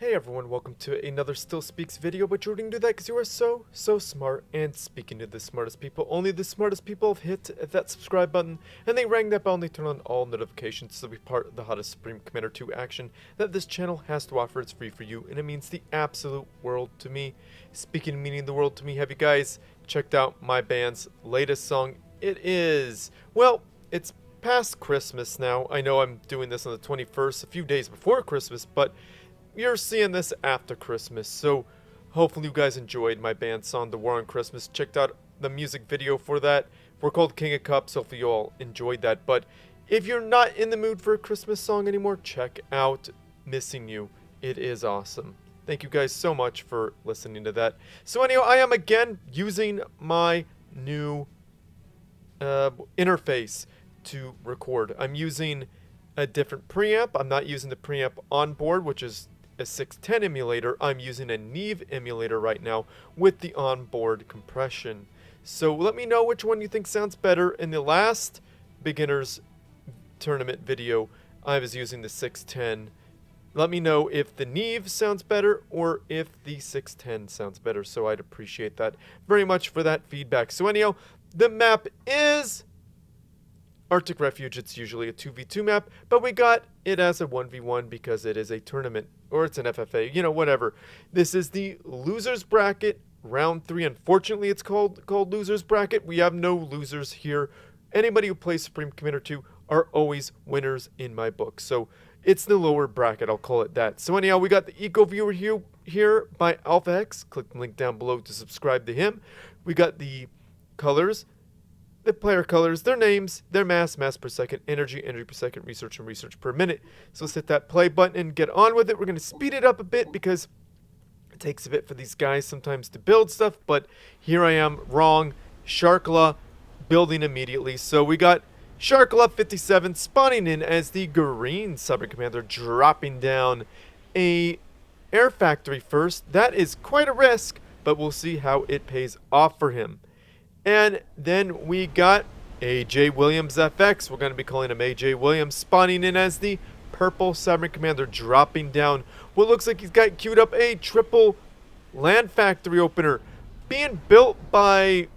Hey everyone, welcome to another Still Speaks video, but you wouldn't do that because you are so smart. And speaking to the smartest people, only the smartest people have hit that subscribe button, and they rang that bell and they turn on all notifications to be part of the hottest Supreme Commander 2 action that this channel has to offer. It's free for you, and it means the absolute world to me. Speaking of meaning the world to me, have you guys checked out my band's latest song? It is, well, it's past Christmas now. I know I'm doing this on the 21st, a few days before Christmas, but you're seeing this after Christmas, so hopefully you guys enjoyed my band song, The War on Christmas. Checked out the music video for that. We're called King of Cups, hopefully you all enjoyed that. But if you're not in the mood for a Christmas song anymore, check out Missing You. It is awesome. Thank you guys so much for listening to that. So anyhow, I am again using my new interface to record. I'm using a different preamp. I'm not using the preamp on board, which is a 610 emulator. I'm using a Neve emulator right now with the onboard compression. So let me know which one you think sounds better. In the last beginners tournament video, I was using the 610. Let me know if the Neve sounds better or if the 610 sounds better. So I'd appreciate that very much for that feedback. So anyhow, the map is Arctic Refuge. It's usually a 2v2 map, but we got it as a 1v1 because it is a tournament, or it's an FFA, you know, whatever. This is the losers bracket, round 3. Unfortunately, it's called losers bracket. We have no losers here. Anybody who plays Supreme Commander 2 are always winners in my book. So it's the lower bracket, I'll call it that. So anyhow, we got the Eco Viewer here by Alpha X. Click the link down below to subscribe to him. We got the colors, the player colors, their names, their mass per second, energy per second, research, and research per minute. So let's hit that play button and get on with it. We're going to speed it up a bit because it takes a bit for these guys sometimes to build stuff, but here I am wrong. Sharkla building immediately. So we got Sharkla 57 spawning in as the green Cyber Commander, dropping down a air factory first. That is quite a risk, but we'll see how it pays off for him. And then we got AJ Williams FX. We're going to be calling him AJ Williams, spawning in as the purple Cyber Commander, dropping down what looks like he's got queued up a triple land factory opener being built by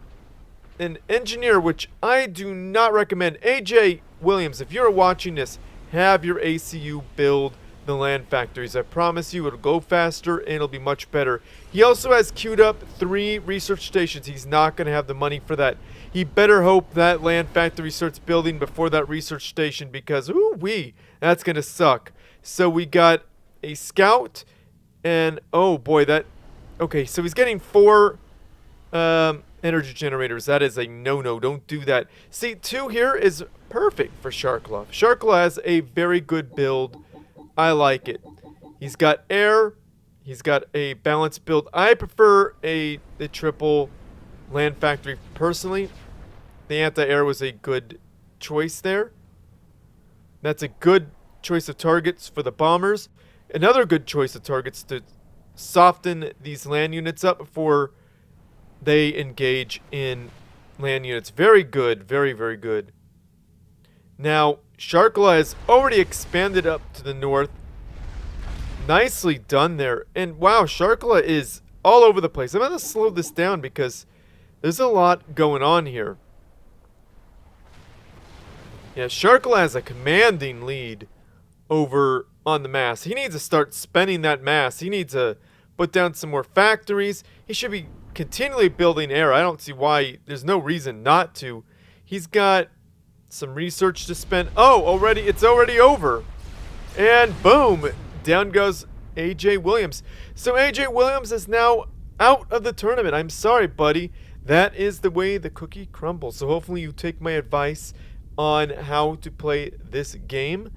an engineer, which I do not recommend. AJ Williams, if you're watching this, have your ACU build the land factories. I promise you it'll go faster and it'll be much better. He also has queued up 3 research stations. He's not going to have the money for that. He better hope that land factory starts building before that research station, because ooh-wee, that's going to suck. So we got a scout, and oh boy, that... Okay, so he's getting 4 energy generators. That is a no-no. Don't do that. See, 2 here is perfect for Sharkla. Sharkla has a very good build. I like it. He's got air. He's got a balanced build. I prefer the triple land factory personally. The anti-air was a good choice there. That's a good choice of targets for the bombers. Another good choice of targets to soften these land units up before they engage in land units. Very good. Very, very good. Now, Sharkla has already expanded up to the north. Nicely done there. And wow, Sharkla is all over the place. I'm going to slow this down because there's a lot going on here. Yeah, Sharkla has a commanding lead over on the mass. He needs to start spending that mass. He needs to put down some more factories. He should be continually building air. I don't see why. There's no reason not to. He's got some research to spend. Oh, it's already over. And boom, down goes AJ Williams. So AJ Williams is now out of the tournament. I'm sorry, buddy. That is the way the cookie crumbles. So hopefully you take my advice on how to play this game,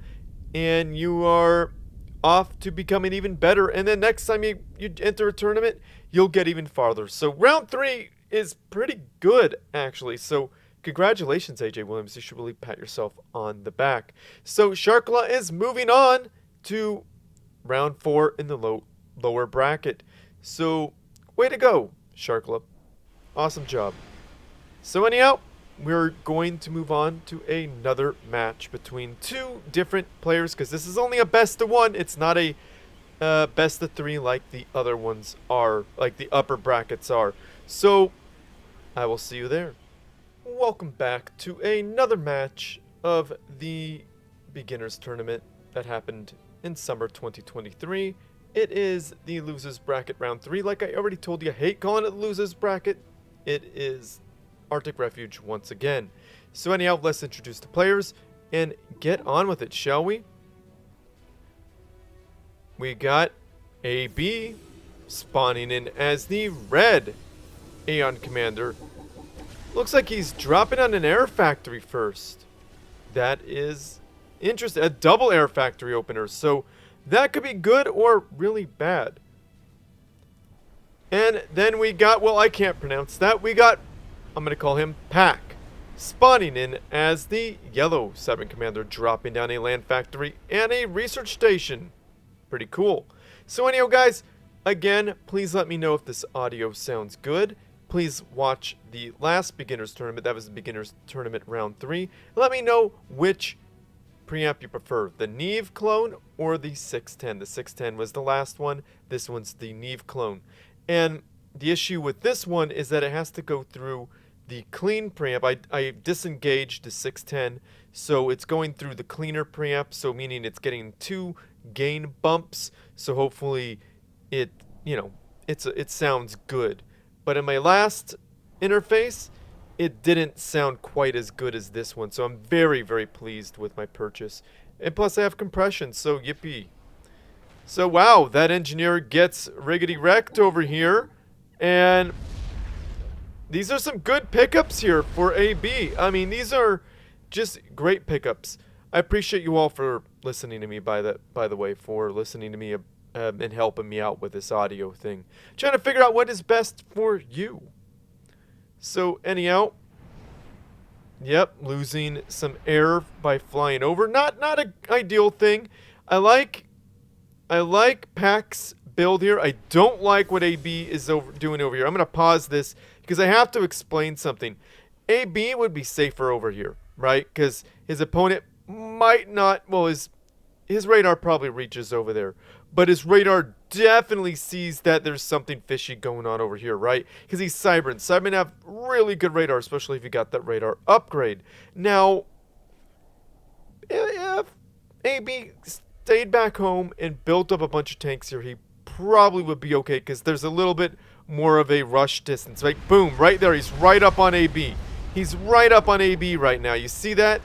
and you are off to becoming even better. And then next time you enter a tournament, you'll get even farther. So round 3 is pretty good, actually. So congratulations, AJ Williams. You should really pat yourself on the back. So Sharkla is moving on to round 4 in the lower bracket. So way to go, Sharkla. Awesome job. So anyhow, we're going to move on to another match between 2 different players, because this is only a best of 1. It's not a best of 3 like the other ones are, like the upper brackets are. So, I will see you there. Welcome back to another match of the Beginners Tournament that happened in summer 2023. It is the Losers Bracket Round 3. Like I already told you, I hate calling it Losers Bracket. It is Arctic Refuge once again. So anyhow, let's introduce the players and get on with it, shall we? We got AB spawning in as the red Aeon Commander. Looks like he's dropping on an air factory first. That is interesting. A double air factory opener. So that could be good or really bad. And then we got, well, I can't pronounce that. We got, I'm going to call him Pack, spawning in as the yellow 7 commander, dropping down a land factory and a research station. Pretty cool. So anyhow, guys, again, please let me know if this audio sounds good. Please watch the last Beginners Tournament. That was the Beginners Tournament Round 3. Let me know which preamp you prefer, the Neve clone or the 610. The 610 was the last one. This one's the Neve clone. And the issue with this one is that it has to go through the clean preamp. I disengaged the 610, so it's going through the cleaner preamp, so meaning it's getting 2 gain bumps. So hopefully it, it sounds good. But in my last interface, it didn't sound quite as good as this one. So I'm very, very pleased with my purchase. And plus I have compression, so yippee. So wow, that engineer gets riggedy wrecked over here. And these are some good pickups here for AB. I mean, these are just great pickups. I appreciate you all for listening to me, by the way, for listening to me and helping me out with this audio thing. Trying to figure out what is best for you. So anyhow, yep, losing some air by flying over. Not an ideal thing. I like Pack's build here. I don't like what AB is doing over here. I'm going to pause this because I have to explain something. AB would be safer over here, right? Because his opponent might not, well, his radar probably reaches over there. But his radar definitely sees that there's something fishy going on over here, right? Because he's Cybran. Cybran have really good radar, especially if you got that radar upgrade. Now, if AB stayed back home and built up a bunch of tanks here, he probably would be okay, because there's a little bit more of a rush distance. Like, boom, right there. He's right up on AB. He's right up on AB right now. You see that?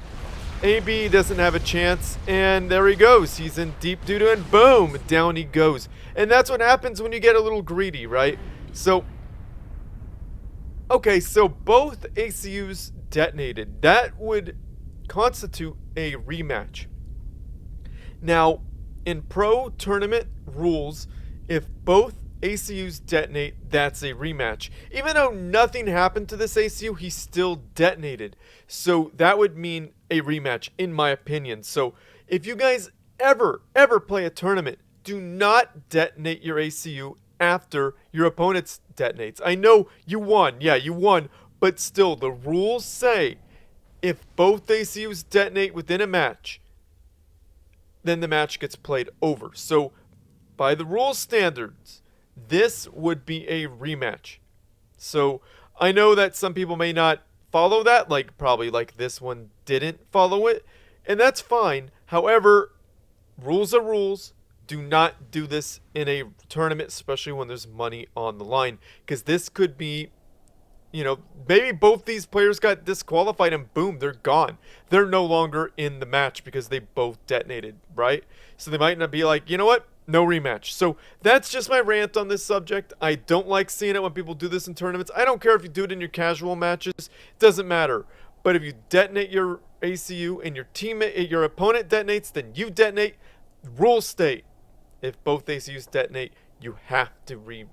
AB doesn't have a chance, and there he goes. He's in deep doo-doo, and boom, down he goes. And that's what happens when you get a little greedy, right? So, okay, so both ACUs detonated. That would constitute a rematch. Now, in pro tournament rules, if both ACUs detonate, that's a rematch. Even though nothing happened to this ACU, he still detonated. So that would mean a rematch, in my opinion. So if you guys ever play a tournament, do not detonate your ACU after your opponent's detonates. I know you won. Yeah, you won. But still, the rules say if both ACUs detonate within a match, then the match gets played over. So by the rule standards, this would be a rematch. So I know that some people may not follow that, like probably like this one didn't follow it, and that's fine. However, rules are rules. Do not do this in a tournament, especially when there's money on the line, because this could be, maybe both these players got disqualified and boom, they're gone. They're no longer in the match because they both detonated, right? So they might not be like, you know what? No rematch. So that's just my rant on this subject. I don't like seeing it when people do this in tournaments. I don't care if you do it in your casual matches. It doesn't matter. But if you detonate your ACU and your opponent detonates, then you detonate. Rules state, if both ACUs detonate, you have to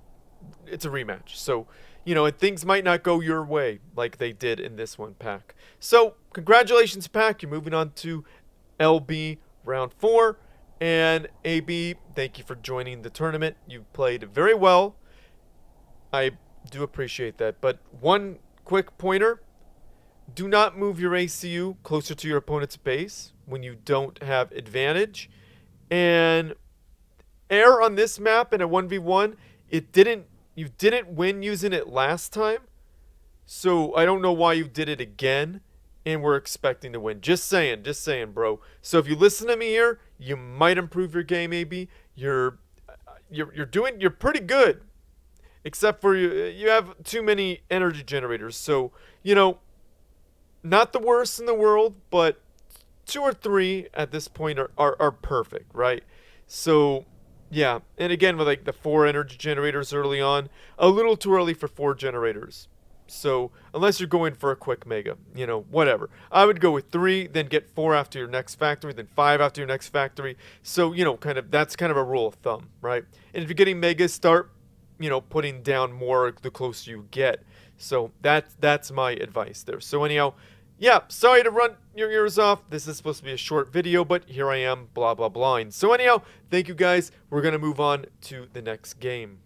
it's a rematch. So, and things might not go your way like they did in this one, Pack. So, congratulations, Pack. You're moving on to LB Round 4. And AB, thank you for joining the tournament. You played very well. I do appreciate that. But one quick pointer. Do not move your ACU closer to your opponent's base when you don't have advantage. And air on this map in a 1v1, you didn't win using it last time. So I don't know why you did it again, and we're expecting to win. Just saying, bro. So if you listen to me here, you might improve your game. Maybe you're pretty good, except for you have too many energy generators. So not the worst in the world, but 2 or 3 at this point are perfect, right? So yeah, and again with like the 4 energy generators early on, a little too early for 4 generators. So unless you're going for a quick mega, whatever. I would go with 3, then get 4 after your next factory, then 5 after your next factory. So, that's kind of a rule of thumb, right? And if you're getting megas, start, putting down more the closer you get. So that's my advice there. So anyhow, yeah, sorry to run your ears off. This is supposed to be a short video, but here I am, blah, blah, blind. So anyhow, thank you guys. We're going to move on to the next game.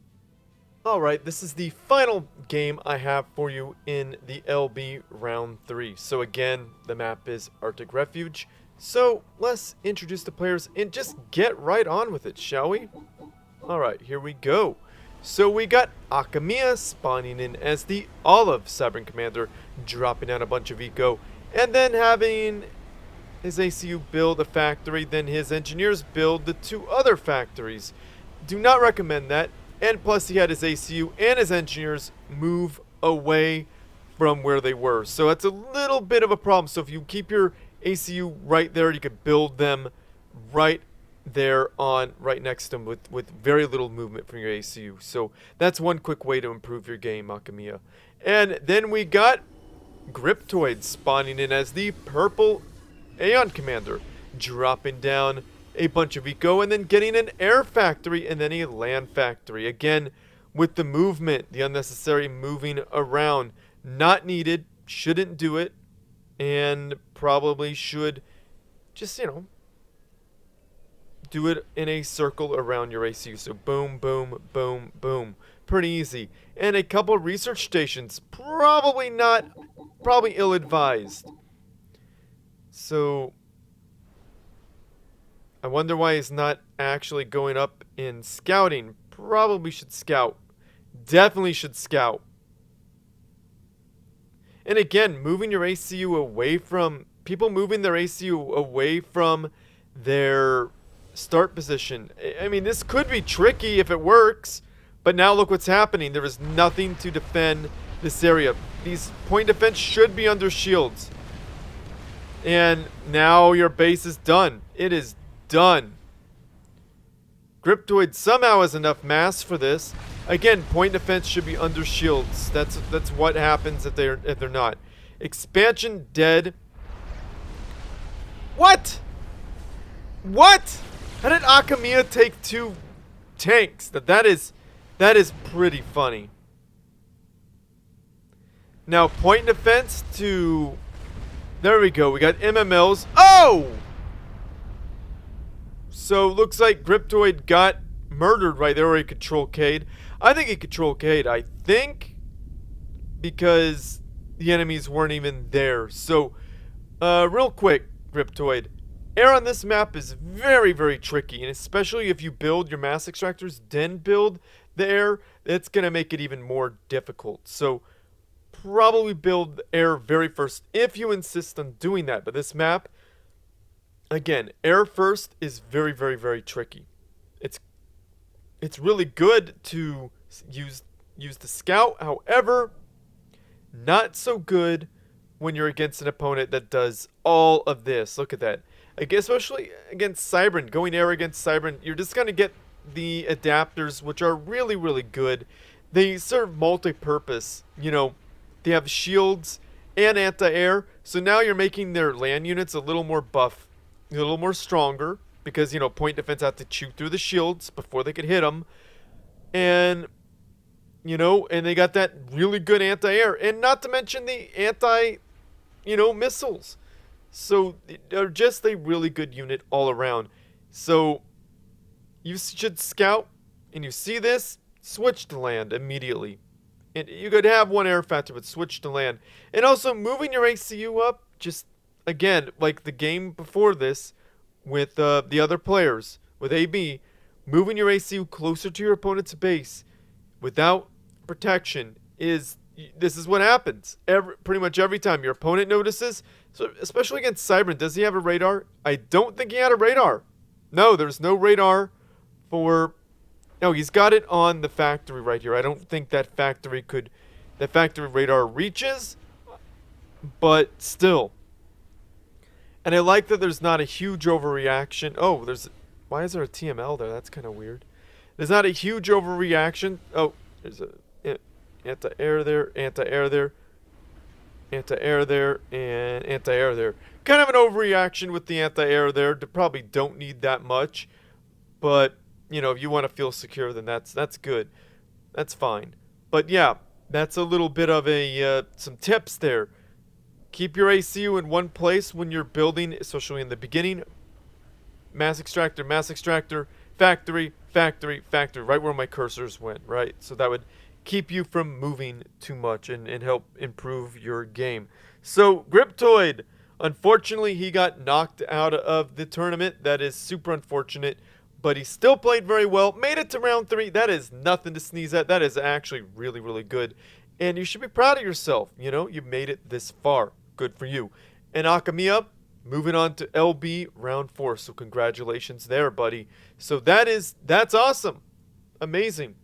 Alright, this is the final game I have for you in the LB Round 3. So again, the map is Arctic Refuge. So let's introduce the players and just get right on with it, shall we? Alright, here we go. So we got Akamiya spawning in as the Olive Cybran Commander, dropping down a bunch of eco, and then having his ACU build a factory, then his engineers build the 2 other factories. Do not recommend that. And plus he had his ACU and his engineers move away from where they were. So that's a little bit of a problem. So if you keep your ACU right there, you could build them right there right next to them with very little movement from your ACU. So that's one quick way to improve your game, Akamiya. And then we got Griptoid spawning in as the purple Aeon Commander, dropping down a bunch of eco, and then getting an air factory and then a land factory. Again, with the movement, the unnecessary moving around, not needed, shouldn't do it, and probably should just, do it in a circle around your ACU. So boom, boom, boom, boom. Pretty easy. And a couple research stations, probably ill-advised. So I wonder why he's not actually going up in scouting. Probably should scout. Definitely should scout. And again, moving your ACU away from... People moving their ACU away from their start position. I mean, this could be tricky if it works. But now look what's happening. There is nothing to defend this area. These point defense should be under shields. And now your base is done. It is done. Griptoid somehow has enough mass for this. Again, point defense should be under shields. That's what happens if they're not. Expansion dead. What? What? How did Akamiya take 2 tanks? That is pretty funny. Now point defense to... There we go. We got MMLs. Oh! So, looks like Griptoid got murdered right there, or he control Cade. I think he controlled Cade, I think, because the enemies weren't even there. So, real quick, Griptoid. Air on this map is very, very tricky, and especially if you build your mass extractors, then build the air, it's going to make it even more difficult. So, probably build the air very first, if you insist on doing that. But this map... Again, air first is very, very, very tricky. It's really good to use the scout. However, not so good when you're against an opponent that does all of this. Look at that. Especially against Cybran. Going air against Cybran, you're just going to get the adapters, which are really, really good. They serve multi-purpose. They have shields and anti-air. So now you're making their land units a little more buff. A little more stronger, because, point defense have to chew through the shields before they could hit them. And, and they got that really good anti-air. And not to mention the missiles. So, they're just a really good unit all around. So, you should scout, and you see this, switch to land immediately. And you could have 1 air factor, but switch to land. And also, moving your ACU up, just... Again, like the game before this, with the other players, with AB, moving your ACU closer to your opponent's base without protection this is what happens pretty much every time your opponent notices. So especially against Cybran, does he have a radar? I don't think he had a radar. No, there's no radar for... No, he's got it on the factory right here. I don't think that factory radar reaches, but still. And I like that there's not a huge overreaction. Oh, why is there a TML there? That's kind of weird. There's not a huge overreaction. Oh, there's a anti-air there, anti-air there, anti-air there, and anti-air there. Kind of an overreaction with the anti-air there. Probably don't need that much, but you know, if you want to feel secure, then that's good. That's fine. But yeah, that's a little bit of some tips there. Keep your ACU in one place when you're building, especially in the beginning. Mass extractor, factory, factory, factory, right where my cursors went, right? So that would keep you from moving too much and help improve your game. So Griptoid, unfortunately, he got knocked out of the tournament. That is super unfortunate, but he still played very well. Made it to round 3. That is nothing to sneeze at. That is actually really, really good. And you should be proud of yourself. You know, you made it this far. Good for you. And Akamiya, moving on to LB round 4. So congratulations there, buddy. So that's awesome. Amazing.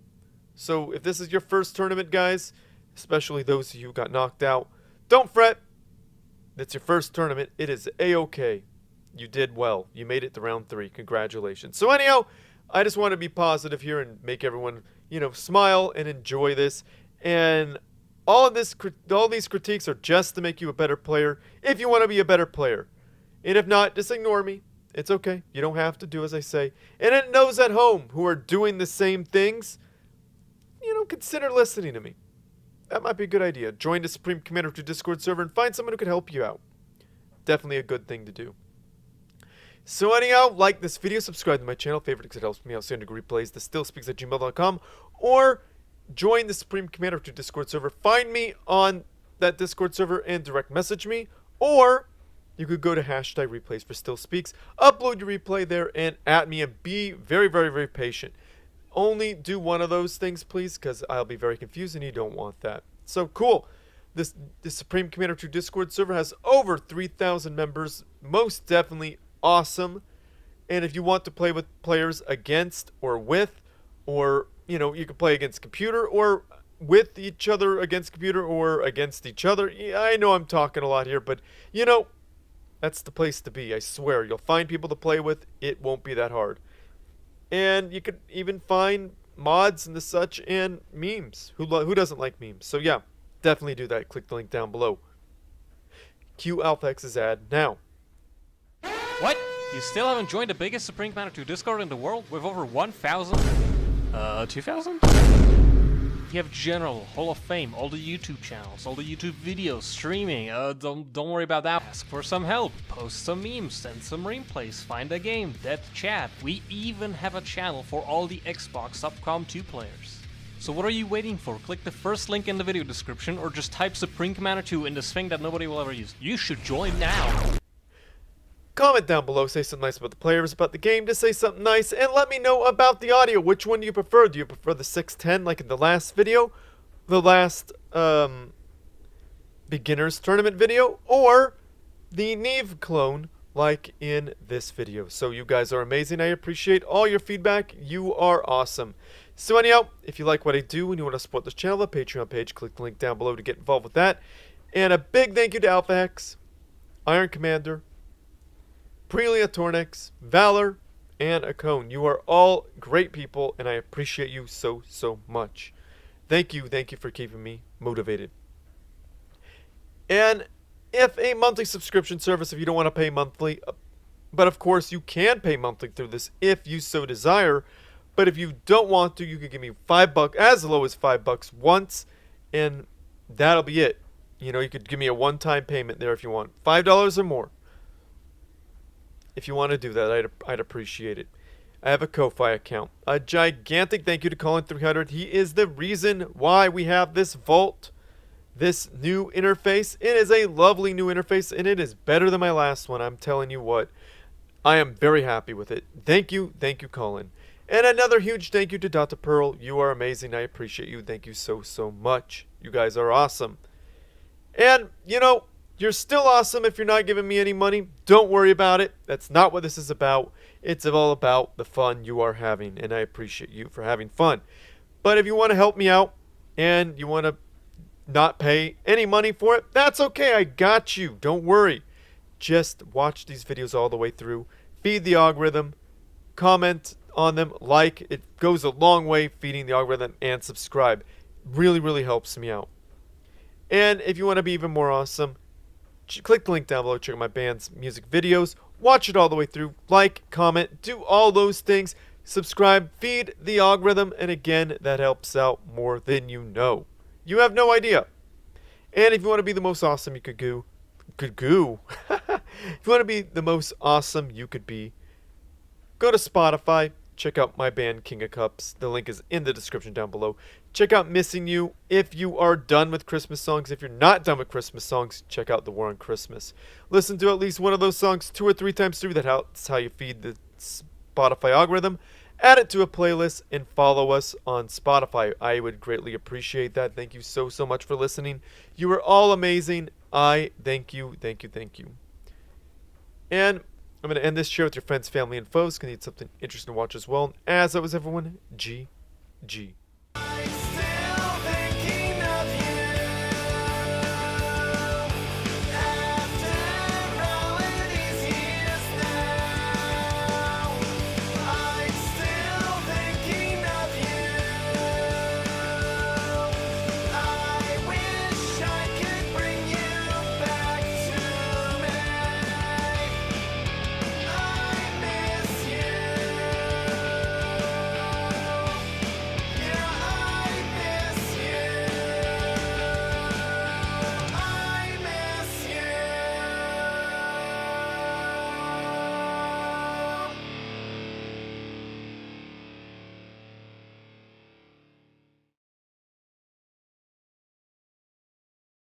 So if this is your first tournament, guys, especially those of you who got knocked out, don't fret. It's your first tournament. It is A-OK. You did well. You made it to round 3. Congratulations. So anyhow, I just want to be positive here and make everyone, you know, smile and enjoy this. And all these critiques are just to make you a better player if you want to be a better player. And if not, just ignore me. It's okay. You don't have to do as I say. And then those at home who are doing the same things, you know, consider listening to me. That might be a good idea. Join the Supreme Commander 2 Discord server and find someone who can help you out. Definitely a good thing to do. So anyhow, like this video, subscribe to my channel, favorite because it helps me out. Send replays to stillspeaks@gmail.com, or join the Supreme Commander 2 Discord server. Find me on that Discord server and direct message me, or you could go to #replays for stillspeaks, upload your replay there, and at me, and be very, very, very patient. Only do one of those things, please, because I'll be very confused, and you don't want that. So, cool. This Supreme Commander 2 Discord server has over 3,000 members. Most definitely awesome. And if you want to play with players against or with, or, you know, you can play against computer, or with each other against computer, or against each other. Yeah, I know I'm talking a lot here, but, you know, that's the place to be. I swear. You'll find people to play with. It won't be that hard. And you could even find mods and the such and memes. Who doesn't like memes? So yeah, definitely do that. Click the link down below. Cue AlphaX's ad now. What? You still haven't joined the biggest Supreme Commander 2 Discord in the world with over 1,000? 2,000? You have General, Hall of Fame, all the YouTube channels, all the YouTube videos, streaming. Don't worry about that. Ask for some help, post some memes, send some replays, find a game, death chat. We even have a channel for all the Xbox Subcom 2 players. So what are you waiting for? Click the first link in the video description, or just type Supreme Commander 2 in this thing that nobody will ever use. You should join now. Comment down below, say something nice about the players, about the game, just say something nice, and let me know about the audio. Which one do you prefer? Do you prefer the 610 like in the last video? The last beginners tournament video? Or the Neve clone like in this video? So you guys are amazing. I appreciate all your feedback. You are awesome. So anyhow, if you like what I do and you want to support this channel, the Patreon page, click the link down below to get involved with that. And a big thank you to AlphaX, Iron Commander, Prelia Tornix, Valor, and Akone. You are all great people, and I appreciate you so, so much. Thank you for keeping me motivated. And if a monthly subscription service, if you don't want to pay monthly, but of course you can pay monthly through this if you so desire, but if you don't want to, you can give me $5, as low as $5 once, and that'll be it. You know, you could give me a one-time payment there if you want. $5 or more. If you want to do that, I'd appreciate it. I have a Ko-Fi account. A gigantic thank you to Colin300. He is the reason why we have this vault, this new interface. It is a lovely new interface, and it is better than my last one. I'm telling you what. I am very happy with it. Thank you, Colin. And another huge thank you to Dr. Pearl. You are amazing. I appreciate you. Thank you so, so much. You guys are awesome. And, you know, you're still awesome if you're not giving me any money. Don't worry about it. That's not what this is about. It's all about the fun you are having, and I appreciate you for having fun. But if you want to help me out and you want to not pay any money for it, that's okay. I got you. Don't worry. Just watch these videos all the way through. Feed the algorithm. Comment on them. Like. It goes a long way feeding the algorithm, and subscribe. Really, really helps me out. And if you want to be even more awesome, click the link down below. Check out my band's music videos. Watch it all the way through. Like, comment, do all those things. Subscribe, feed the algorithm, and again, that helps out more than you know. You have no idea. And if you want to be the most awesome you could go, if you want to be the most awesome you could be, go to Spotify. Check out my band King of Cups. The link is in the description down below. Check out Missing You if you are done with Christmas songs. If you're not done with Christmas songs, check out The War on Christmas. Listen to at least one of those songs 2 or 3 times through. That's how you feed the Spotify algorithm. Add it to a playlist and follow us on Spotify. I would greatly appreciate that. Thank you so, so much for listening. You are all amazing. I thank you, thank you, thank you. And I'm going to end this. Share with your friends, family, and foes. Can need something interesting to watch as well. As always, everyone, GG.